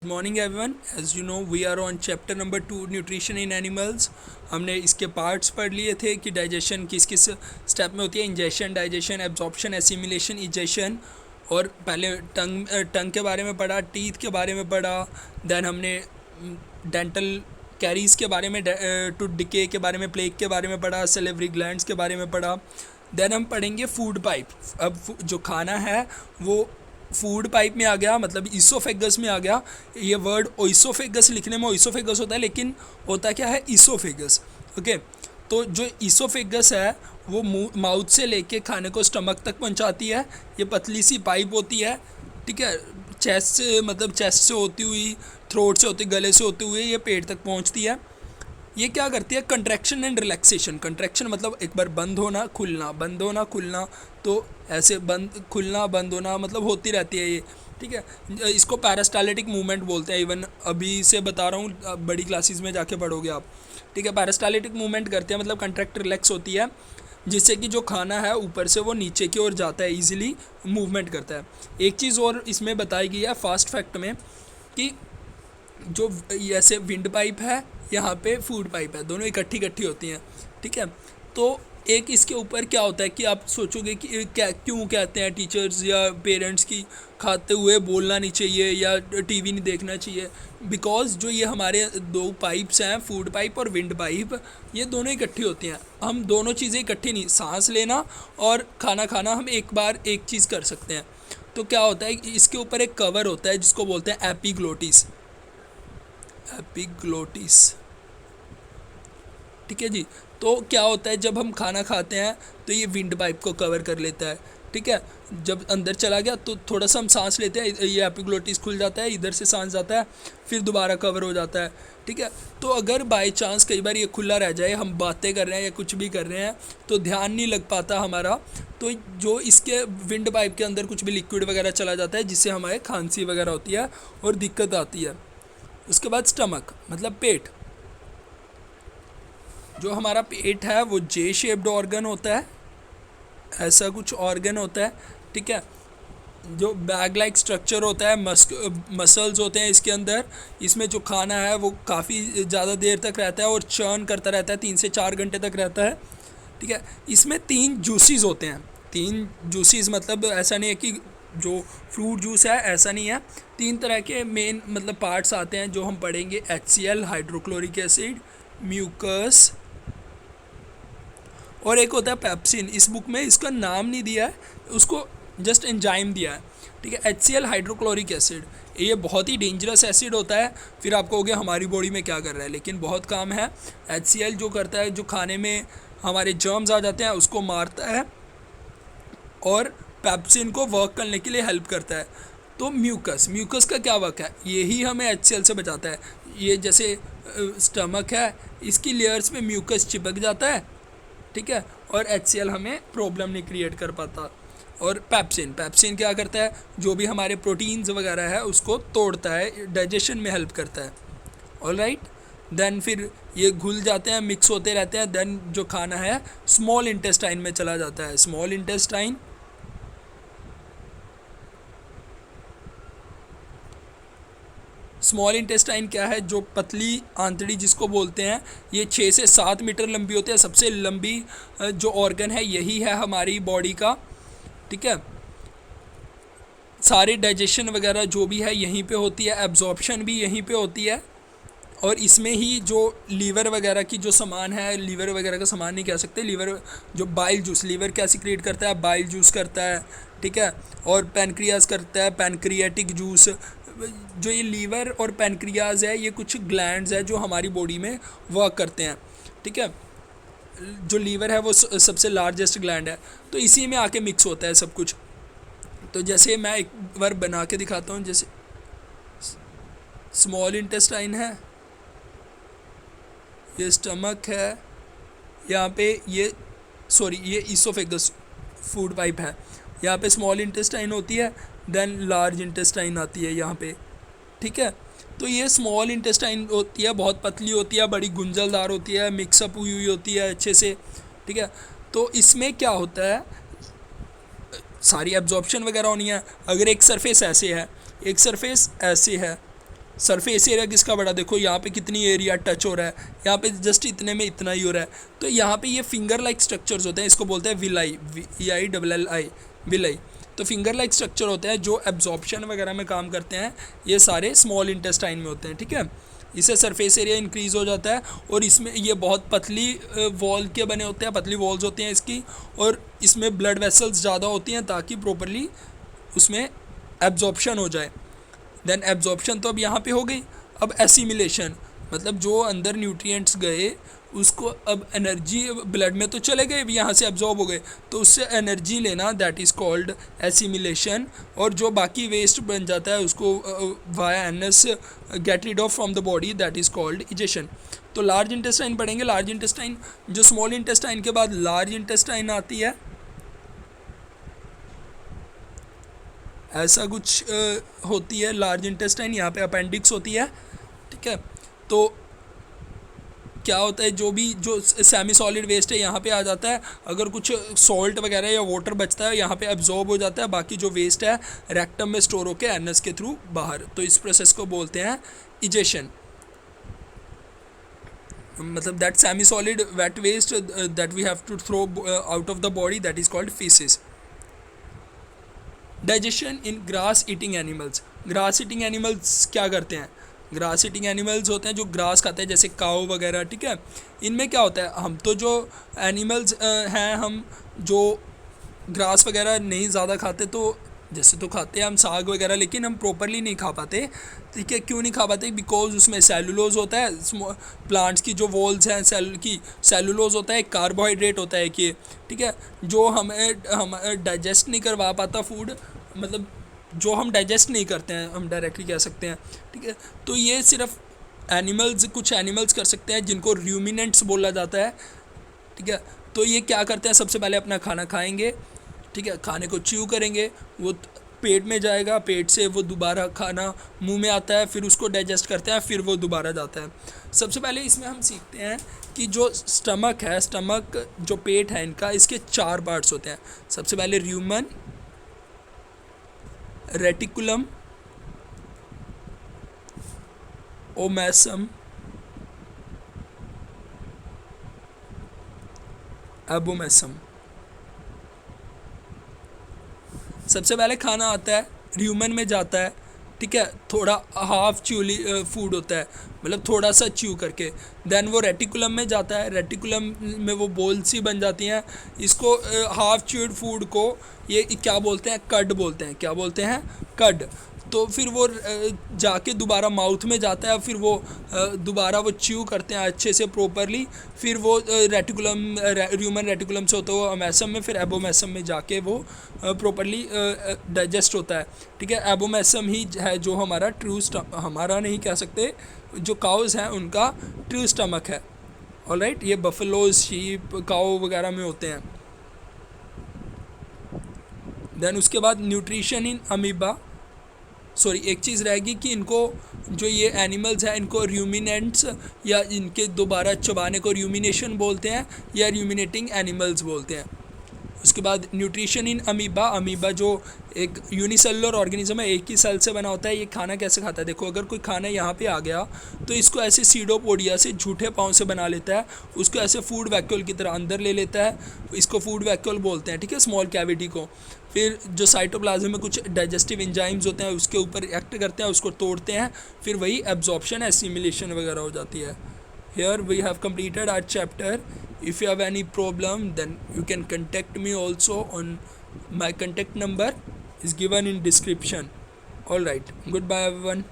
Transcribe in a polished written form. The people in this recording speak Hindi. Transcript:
Morning everyone, as you know we are on chapter number 2 nutrition in animals. हमने इसके पार्ट्स पढ़ लिए थे कि डाइजेशन किस किस स्टेप में होती है। Ingestion, digestion, absorption, assimilation, egestion. और पहले टंग के बारे में पढ़ा, टीथ के बारे में पढ़ा। देन हमने डेंटल कैरीज के बारे में, टूथ डिके के बारे में, प्लेग के बारे में पढ़ा, सेलेवरी ग्लैंड्स के बारे में पढ़ा। देन हम पढ़ेंगे फूड पाइप। अब जो खाना है वो फूड पाइप में आ गया, मतलब ईसोफेगस में आ गया। ये वर्ड ओइसोफेगस लिखने में ओइसोफेगस होता है, लेकिन होता क्या है, ईसोफेगस। ओके, तो जो ईसोफेगस है वो माउथ से लेके खाने को स्टमक तक पहुंचाती है। ये पतली सी पाइप होती है, ठीक है। चेस्ट से, मतलब चेस्ट से होती हुई, थ्रोट से होती, गले से होते हुए ये पेट तक पहुंचती है। ये क्या करती है, कंट्रैक्शन एंड रिलैक्सेशन। कंट्रैक्शन मतलब एक बार बंद होना खुलना, बंद होना खुलना, तो ऐसे बंद खुलना बंद होना मतलब होती रहती है ये, ठीक है। इसको पैरास्टालिटिक मूवमेंट बोलते हैं। इवन अभी से बता रहा हूँ, बड़ी क्लासेस में जाके पढ़ोगे आप, ठीक है। पैरास्टालिटिक मूवमेंट करते हैं, मतलब कंट्रैक्ट रिलैक्स होती है, जिससे कि जो खाना है ऊपर से वो नीचे की ओर जाता है, ईजिली मूवमेंट करता है। एक चीज़ और इसमें बताई गई है फास्ट फैक्ट में कि जो ऐसे विंड पाइप है, यहाँ पे फूड पाइप है, दोनों इकट्ठी इकट्ठी होती हैं, ठीक है। तो एक इसके ऊपर क्या होता है कि आप सोचोगे कि क्या क्यों कहते हैं टीचर्स या पेरेंट्स की खाते हुए बोलना नहीं चाहिए या टीवी नहीं देखना चाहिए। बिकॉज जो ये हमारे दो पाइप्स हैं, फूड पाइप और विंड पाइप, ये दोनों इकट्ठी होती हैं। हम दोनों चीज़ें इकट्ठी नहीं, सांस लेना और खाना खाना हम एक बार एक चीज़ कर सकते हैं। तो क्या होता है, इसके ऊपर एक कवर होता है जिसको बोलते हैं एपिग्लोटिस। एपिग्लोटिस, ठीक है जी। तो क्या होता है, जब हम खाना खाते हैं तो ये विंड पाइप को कवर कर लेता है, ठीक है। जब अंदर चला गया तो थोड़ा सा हम सांस लेते हैं, ये एपिग्लोटिस खुल जाता है, इधर से सांस जाता है, फिर दोबारा कवर हो जाता है, ठीक है। तो अगर बाय चांस कई बार ये खुला रह जाए, हम बातें कर रहे हैं या कुछ भी कर रहे हैं तो ध्यान नहीं लग पाता हमारा, तो जो इसके विंड पाइप के अंदर कुछ भी लिक्विड वगैरह चला जाता है, जिससे हमारे खांसी वगैरह होती है और दिक्कत आती है। उसके बाद स्टमक मतलब पेट। जो हमारा पेट है वो जे शेप्ड ऑर्गन होता है, ऐसा कुछ ऑर्गन होता है, ठीक है। जो बैग लाइक स्ट्रक्चर होता है, मसल्स होते हैं इसके अंदर। इसमें जो खाना है वो काफ़ी ज़्यादा देर तक रहता है और चर्न करता रहता है, 3 से 4 घंटे तक रहता है, ठीक है। इसमें 3 जूसीज होते हैं। 3 जूसीज मतलब ऐसा नहीं है कि जो फ्रूट जूस है ऐसा नहीं है। 3 तरह के मेन मतलब पार्ट्स आते हैं जो हम पढ़ेंगे, HCl हाइड्रोक्लोरिक एसिड, म्यूकस, और एक होता है पेप्सिन। इस बुक में इसका नाम नहीं दिया है, उसको जस्ट एंजाइम दिया है, ठीक है। HCl हाइड्रोक्लोरिक एसिड, ये बहुत ही डेंजरस एसिड होता है। फिर आप कहोगे हमारी बॉडी में क्या कर रहा है, लेकिन बहुत काम है। HCl जो करता है, जो खाने में हमारे जर्म्स आ जाते हैं उसको मारता है, और पेप्सिन को वर्क करने के लिए हेल्प करता है। तो म्यूकस, म्यूकस का क्या वर्क है, यही हमें HCl से बचाता है। ये जैसे स्टमक है, इसकी लेयर्स में म्यूकस चिपक जाता है, ठीक है, और HCl हमें प्रॉब्लम नहीं क्रिएट कर पाता। और पेप्सिन, पेप्सिन क्या करता है, जो भी हमारे प्रोटीन्स वगैरह है उसको तोड़ता है, डाइजेशन में हेल्प करता है। ऑल राइट, देन फिर ये घुल जाते हैं, मिक्स होते रहते हैं। देन जो खाना है स्मॉल इंटेस्टाइन में चला जाता है। स्मॉल इंटेस्टाइन, स्मॉल इंटेस्टाइन क्या है, जो पतली आंतड़ी जिसको बोलते हैं, ये 6 से 7 मीटर लंबी होती है। सबसे लंबी जो ऑर्गन है यही है हमारी बॉडी का, ठीक है। सारे डाइजेशन वगैरह जो भी है यहीं पे होती है, एब्जॉर्प्शन भी यहीं पे होती है। और इसमें ही जो लीवर वगैरह की जो सामान है, लीवर वगैरह का सामान नहीं कह सकते, लीवर जो बाइल जूस, लीवर क्या सिक्रिएट करता है, बाइल जूस करता है, ठीक है। और पैनक्रियाज करता है पैनक्रियाटिक जूस। जो ये लीवर और पैनक्रियाज है, ये कुछ ग्लैंड्स है जो हमारी बॉडी में वर्क करते हैं, ठीक है। जो लीवर है वो सबसे लार्जेस्ट ग्लैंड है, तो इसी में आके मिक्स होता है सब कुछ। तो जैसे मैं एक बार बना के दिखाता हूँ, जैसे स्मॉल इंटेस्टाइन है, ये स्टमक है, यहाँ पे ये ये ईसोफेगस फूड पाइप है, यहाँ पे स्मॉल इंटेस्टाइन होती है, देन लार्ज इंटेस्टाइन आती है यहाँ पे, ठीक है। तो ये स्मॉल इंटेस्टाइन होती है, बहुत पतली होती है, बड़ी गुंजलदार होती है, मिक्सअप हुई हुई होती है अच्छे से, ठीक है। तो इसमें क्या होता है, सारी एब्जॉर्प्शन वगैरह होनी है। अगर एक सरफेस ऐसे है, एक सरफेस ऐसे है, सरफेस एरिया किसका बड़ा, देखो यहाँ पे कितनी एरिया टच हो रहा है, यहाँ पे जस्ट इतने में इतना ही हो रहा है। तो यहाँ पे ये फिंगर लाइक स्ट्रक्चर्स होते हैं, इसको बोलते हैं विलाई, VILLI, विलाई। तो फिंगर लाइक स्ट्रक्चर होते हैं जो एब्जॉर्प्शन वगैरह में काम करते हैं, ये सारे स्मॉल इंटेस्टाइन में होते हैं, ठीक है। इससे सरफेस एरिया इंक्रीज़ हो जाता है, और इसमें ये बहुत पतली वॉल के बने होते हैं, पतली वॉल्स होती हैं इसकी, और इसमें ब्लड वेसल्स ज़्यादा होती हैं ताकि प्रॉपरली उसमें एब्जॉर्प्शन हो जाए। देन एब्जॉर्प्शन तो अब यहाँ पे हो गई। अब एसिमिलेशन, मतलब जो अंदर न्यूट्रिएंट्स गए उसको अब एनर्जी ब्लड में तो चले गए, यहाँ से एब्जॉर्ब हो गए, तो उससे एनर्जी लेना, दैट इज़ कॉल्ड एसिमिलेशन। और जो बाकी वेस्ट बन जाता है उसको via anus get rid of from the body, that is called egestion. तो लार्ज इंटेस्टाइन पढ़ेंगे। लार्ज इंटेस्टाइन जो स्मॉल इंटेस्टाइन के बाद लार्ज इंटेस्टाइन आती है, ऐसा कुछ होती है लार्ज इंटेस्टाइन, यहाँ पे अपेंडिक्स होती है, ठीक है। तो क्या होता है, जो सेमी सॉलिड वेस्ट है यहाँ पे आ जाता है, अगर कुछ सॉल्ट वगैरह या वाटर बचता है यहाँ पे एब्जॉर्ब हो जाता है, बाकी जो वेस्ट है रेक्टम में स्टोर होकर एनस के थ्रू बाहर, तो इस प्रोसेस को बोलते हैं इजेशन। मतलब that semi solid wet waste that we have to throw out of the body, that is called faeces. Digestion in grass eating animals. Grass eating animals क्या करते हैं, ग्रास ईटिंग एनिमल्स होते हैं जो ग्रास खाते हैं, जैसे काऊ वगैरह, ठीक है। इनमें क्या होता है, हम तो जो एनिमल्स हैं, हम जो ग्रास वगैरह नहीं ज़्यादा खाते, तो जैसे तो खाते हैं हम साग वगैरह, लेकिन हम प्रॉपरली नहीं खा पाते, ठीक है। क्यों नहीं खा पाते, बिकॉज उसमें सेलुलोज होता है, प्लांट्स की जो वॉल्स हैं सेल की, सेलुलोज होता है, कार्बोहाइड्रेट होता है कि, ठीक है, जो हम डाइजेस्ट नहीं करवा पाता फूड, मतलब जो हम डाइजेस्ट नहीं करते हैं, हम डायरेक्टली कह सकते हैं, ठीक है। तो ये सिर्फ एनिमल्स, कुछ एनिमल्स कर सकते हैं जिनको रूमिनेंट्स बोला जाता है, ठीक है। तो ये क्या करते हैं, सबसे पहले अपना खाना खाएंगे, ठीक है, खाने को च्यू करेंगे, वो पेट में जाएगा, पेट से वो दोबारा खाना मुंह में आता है, फिर उसको डाइजेस्ट करते हैं, फिर वो दोबारा जाता है। सबसे पहले इसमें हम सीखते हैं कि जो स्टमक है, स्टमक जो पेट है इनका, इसके 4 पार्ट्स होते हैं। सबसे पहले र्यूमन, रेटिकुलम, ओमेसम, एबोमेसम। सबसे पहले खाना आता है, र्यूमन में जाता है, ठीक है, थोड़ा हाफ च्यूली फूड होता है, मतलब थोड़ा सा च्यू करके। देन वो रेटिकुलम में जाता है, रेटिकुलम में वो बोल सी बन जाती हैं, इसको हाफ च्यूड फूड को ये क्या बोलते हैं, कड बोलते हैं। क्या बोलते हैं, कड। तो फिर वो जाके दोबारा माउथ में जाता है, फिर वो दोबारा वो च्यू करते हैं अच्छे से प्रॉपरली, फिर वो र्यूमन रेटिकुलम से होता है वो अमेसम में, फिर एबोमेसम में जाके वो प्रॉपरली डाइजेस्ट होता है, ठीक है। एबोमेसम ही है जो हमारा हमारा नहीं कह सकते, जो काउज हैं उनका ट्रू स्टमक है, ऑलराइट। ये बफलोज, शीप, काउ वगैरह में होते हैं। देन उसके बाद न्यूट्रिशन इन अमीबा, सॉरी एक चीज़ रहेगी कि इनको, जो ये एनिमल्स हैं, इनको रूमिनेंट्स या इनके दोबारा चबाने को रूमिनेशन बोलते हैं, या रूमिनेटिंग एनिमल्स बोलते हैं। उसके बाद न्यूट्रिशन इन अमीबा, अमीबा जो एक यूनिसेलुलर ऑर्गेनिज्म है, एक ही सेल से बना होता है। ये खाना कैसे खाता है, देखो अगर कोई खाना यहाँ पे आ गया तो इसको ऐसे सीडोपोडिया से, झूठे पाँव से बना लेता है, उसको ऐसे फूड वैक्यूल की तरह अंदर ले लेता है, इसको फूड वैक्यूल बोलते हैं, ठीक है, स्मॉल कैविटी को। फिर जो साइटोप्लाज्म में कुछ डाइजेस्टिव एंजाइम्स होते हैं उसके ऊपर एक्ट करते हैं, उसको तोड़ते हैं, फिर वही एब्जॉर्प्शन, एसिमिलेशन वगैरह हो जाती है। Here we have completed our chapter. If you have any problem, then you can contact me also on my contact number is given in description. All right. Goodbye everyone.